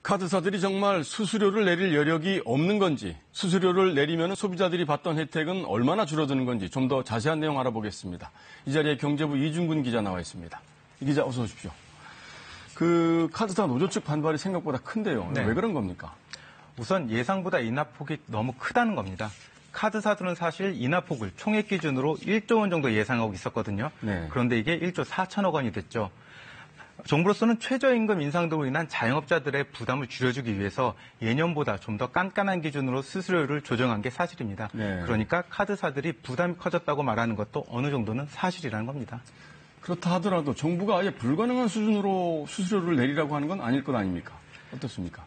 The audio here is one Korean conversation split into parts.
카드사들이 정말 수수료를 내릴 여력이 없는 건지, 수수료를 내리면 소비자들이 받던 혜택은 얼마나 줄어드는 건지 좀 더 자세한 내용 알아보겠습니다. 이 자리에 경제부 이준근 기자 나와 있습니다. 이 기자 어서 오십시오. 카드사 노조 측 반발이 생각보다 큰데요. 네. 왜 그런 겁니까? 우선 예상보다 인하폭이 너무 크다는 겁니다. 카드사들은 사실 인하폭을 총액 기준으로 1조 원 정도 예상하고 있었거든요. 네. 그런데 이게 1조 4천억 원이 됐죠. 정부로서는 최저임금 인상 등으로 인한 자영업자들의 부담을 줄여주기 위해서 예년보다 좀 더 깐깐한 기준으로 수수료를 조정한 게 사실입니다. 네. 그러니까 카드사들이 부담이 커졌다고 말하는 것도 어느 정도는 사실이라는 겁니다. 그렇다 하더라도 정부가 아예 불가능한 수준으로 수수료를 내리라고 하는 건 아닐 것 아닙니까? 어떻습니까?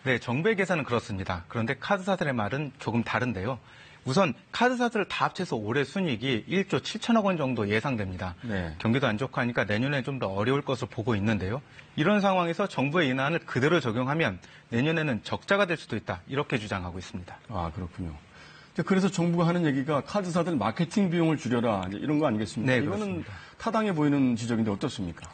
네, 정부의 계산은 그렇습니다. 그런데 카드사들의 말은 조금 다른데요. 우선 카드사들을 다 합쳐서 올해 순이익이 1조 7천억 원 정도 예상됩니다. 네. 경기도 안 좋고 하니까 내년에 좀 더 어려울 것으로 보고 있는데요. 이런 상황에서 정부의 인하안을 그대로 적용하면 내년에는 적자가 될 수도 있다. 이렇게 주장하고 있습니다. 아, 그렇군요. 그래서 정부가 하는 얘기가 카드사들 마케팅 비용을 줄여라 이런 거 아니겠습니까? 네, 이거는 그렇습니다. 타당해 보이는 지적인데 어떻습니까?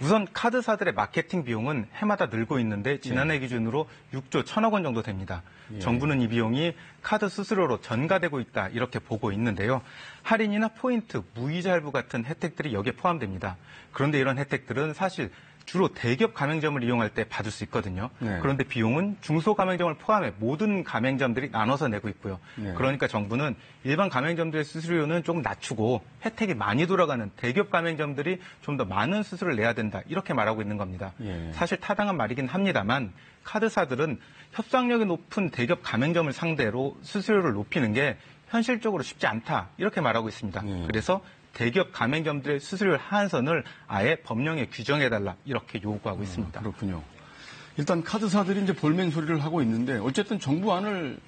우선 카드사들의 마케팅 비용은 해마다 늘고 있는데 지난해 기준으로 6조 1천억 원 정도 됩니다. 예. 정부는 이 비용이 카드 수수료로 전가되고 있다 이렇게 보고 있는데요. 할인이나 포인트, 무이자 할부 같은 혜택들이 여기에 포함됩니다. 그런데 이런 혜택들은 사실 주로 대기업 가맹점을 이용할 때 받을 수 있거든요. 네. 그런데 비용은 중소가맹점을 포함해 모든 가맹점들이 나눠서 내고 있고요. 네. 그러니까 정부는 일반 가맹점들의 수수료는 좀 낮추고 혜택이 많이 돌아가는 대기업 가맹점들이 좀 더 많은 수수료를 내야 된다. 이렇게 말하고 있는 겁니다. 예. 사실 타당한 말이긴 합니다만 카드사들은 협상력이 높은 대기업 가맹점을 상대로 수수료를 높이는 게 현실적으로 쉽지 않다. 이렇게 말하고 있습니다. 예. 그래서 대기업 가맹점들의 수수료 하한선을 아예 법령에 규정해달라 이렇게 요구하고 있습니다. 그렇군요. 일단 카드사들이 이제 볼멘 소리를 하고 있는데 어쨌든 정부 안을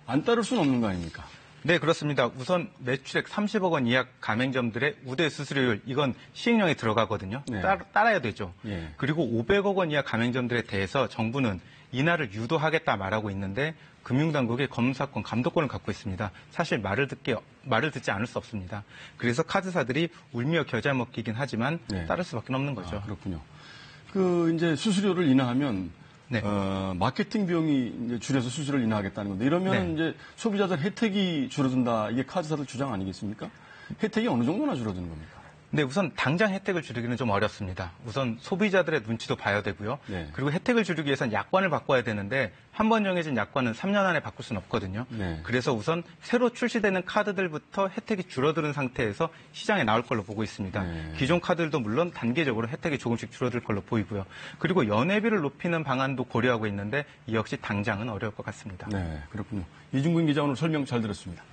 안 따를 수는 없는 거 아닙니까? 네, 그렇습니다. 우선 매출액 30억 원 이하 가맹점들의 우대 수수료율 이건 시행령에 들어가거든요. 네. 따라야 되죠. 예. 그리고 500억 원 이하 가맹점들에 대해서 정부는 인하를 유도하겠다 말하고 있는데 금융당국이 검사권, 감독권을 갖고 있습니다. 사실 말을 듣지 않을 수 없습니다. 그래서 카드사들이 울며 겨자 먹기긴 하지만 네. 따를 수밖에 없는 거죠. 아, 그렇군요. 이제 수수료를 인하하면 네. 마케팅 비용이 이제 줄여서 수수료를 인하하겠다는 건데 이러면 네. 이제 소비자들 혜택이 줄어든다. 이게 카드사들 주장 아니겠습니까? 혜택이 어느 정도나 줄어드는 겁니까? 네, 우선 당장 혜택을 줄이기는 좀 어렵습니다. 우선 소비자들의 눈치도 봐야 되고요. 네. 그리고 혜택을 줄이기 위해서는 약관을 바꿔야 되는데 한 번 정해진 약관은 3년 안에 바꿀 수는 없거든요. 네. 그래서 우선 새로 출시되는 카드들부터 혜택이 줄어드는 상태에서 시장에 나올 걸로 보고 있습니다. 네. 기존 카드들도 물론 단계적으로 혜택이 조금씩 줄어들 걸로 보이고요. 그리고 연회비를 높이는 방안도 고려하고 있는데 이 역시 당장은 어려울 것 같습니다. 네, 그렇군요. 이준근 기자 오늘 설명 잘 들었습니다.